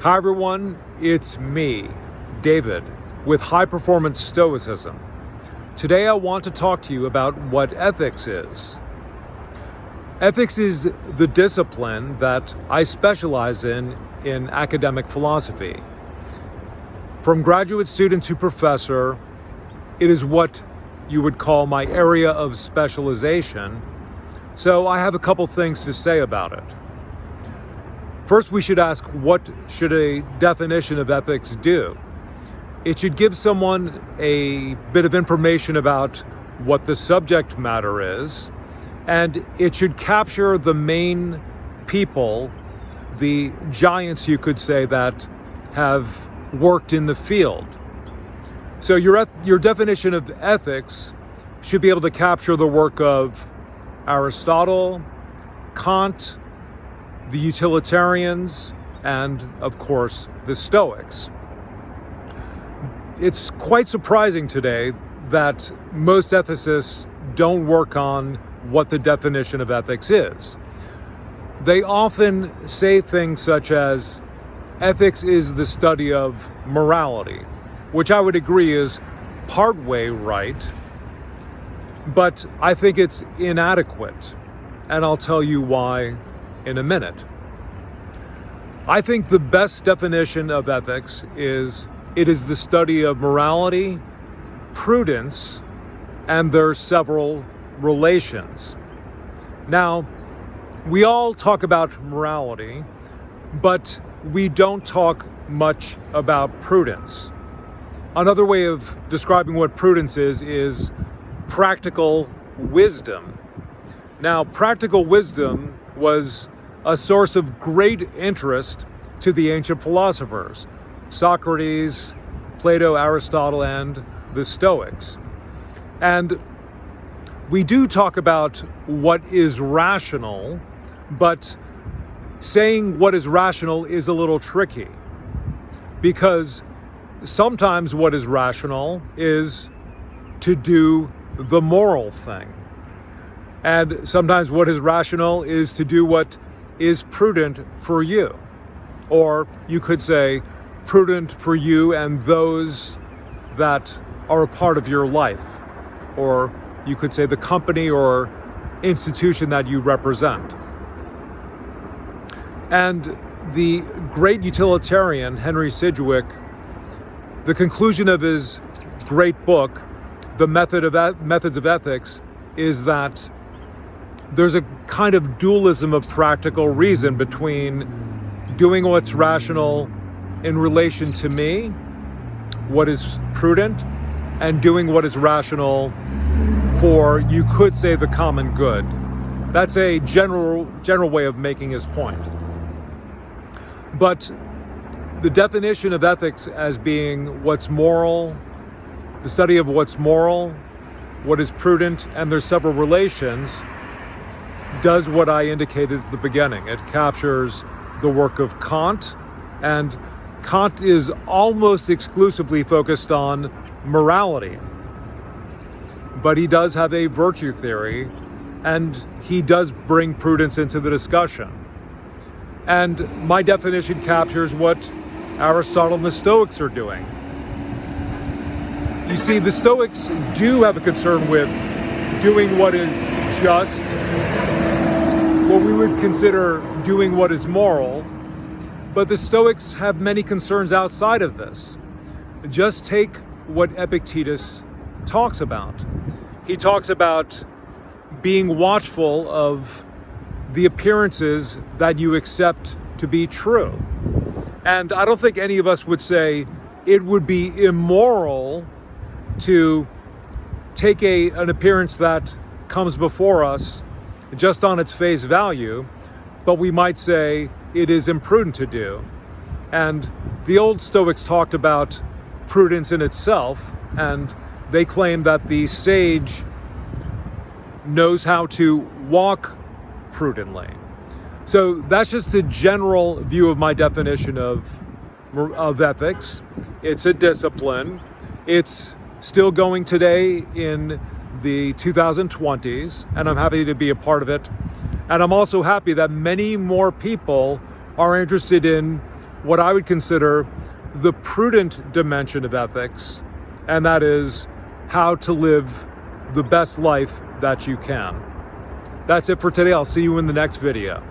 Hi everyone, it's me, David, with High Performance Stoicism. Today I want to talk to you about what ethics is. Ethics is the discipline that I specialize in academic philosophy. From graduate student to professor, it is what you would call my area of specialization, so I have a couple things to say about it. First, we should ask, what should a definition of ethics do? It should give someone a bit of information about what the subject matter is, and it should capture the main people, the giants, you could say, that have worked in the field. So your definition of ethics should be able to capture the work of Aristotle, Kant, the utilitarians, and of course, the Stoics. It's quite surprising today that most ethicists don't work on what the definition of ethics is. They often say things such as, ethics is the study of morality, which I would agree is partway right, but I think it's inadequate, and I'll tell you why in a minute. I think the best definition of ethics is it is the study of morality, prudence, and their several relations. Now, we all talk about morality, but we don't talk much about prudence. Another way of describing what prudence is practical wisdom. Now, practical wisdom was a source of great interest to the ancient philosophers, Socrates, Plato, Aristotle, and the Stoics. And we do talk about what is rational, but saying what is rational is a little tricky, because sometimes what is rational is to do the moral thing. And sometimes what is rational is to do what is prudent for you. Or you could say prudent for you and those that are a part of your life. Or you could say the company or institution that you represent. And the great utilitarian, Henry Sidgwick, the conclusion of his great book, The Methods of Ethics, is that there's a kind of dualism of practical reason between doing what's rational in relation to me, what is prudent, and doing what is rational for, you could say, the common good. That's a general way of making his point. But the definition of ethics as being what's moral, the study of what's moral, what is prudent, and there's several relations, does what I indicated at the beginning. It captures the work of Kant, and Kant is almost exclusively focused on morality. But he does have a virtue theory, and he does bring prudence into the discussion. And my definition captures what Aristotle and the Stoics are doing. You see, the Stoics do have a concern with doing what is just, what we would consider doing what is moral, but the Stoics have many concerns outside of this. Just take what Epictetus talks about. He talks about being watchful of the appearances that you accept to be true. And I don't think any of us would say it would be immoral to take an appearance that comes before us just on its face value, but we might say it is imprudent to do. And the old Stoics talked about prudence in itself, and they claimed that the sage knows how to walk prudently. So that's just a general view of my definition of ethics. It's a discipline. It's still going today in the 2020s, and I'm happy to be a part of it. And I'm also happy that many more people are interested in what I would consider the prudent dimension of ethics, and that is how to live the best life that you can. That's it for today. I'll see you in the next video.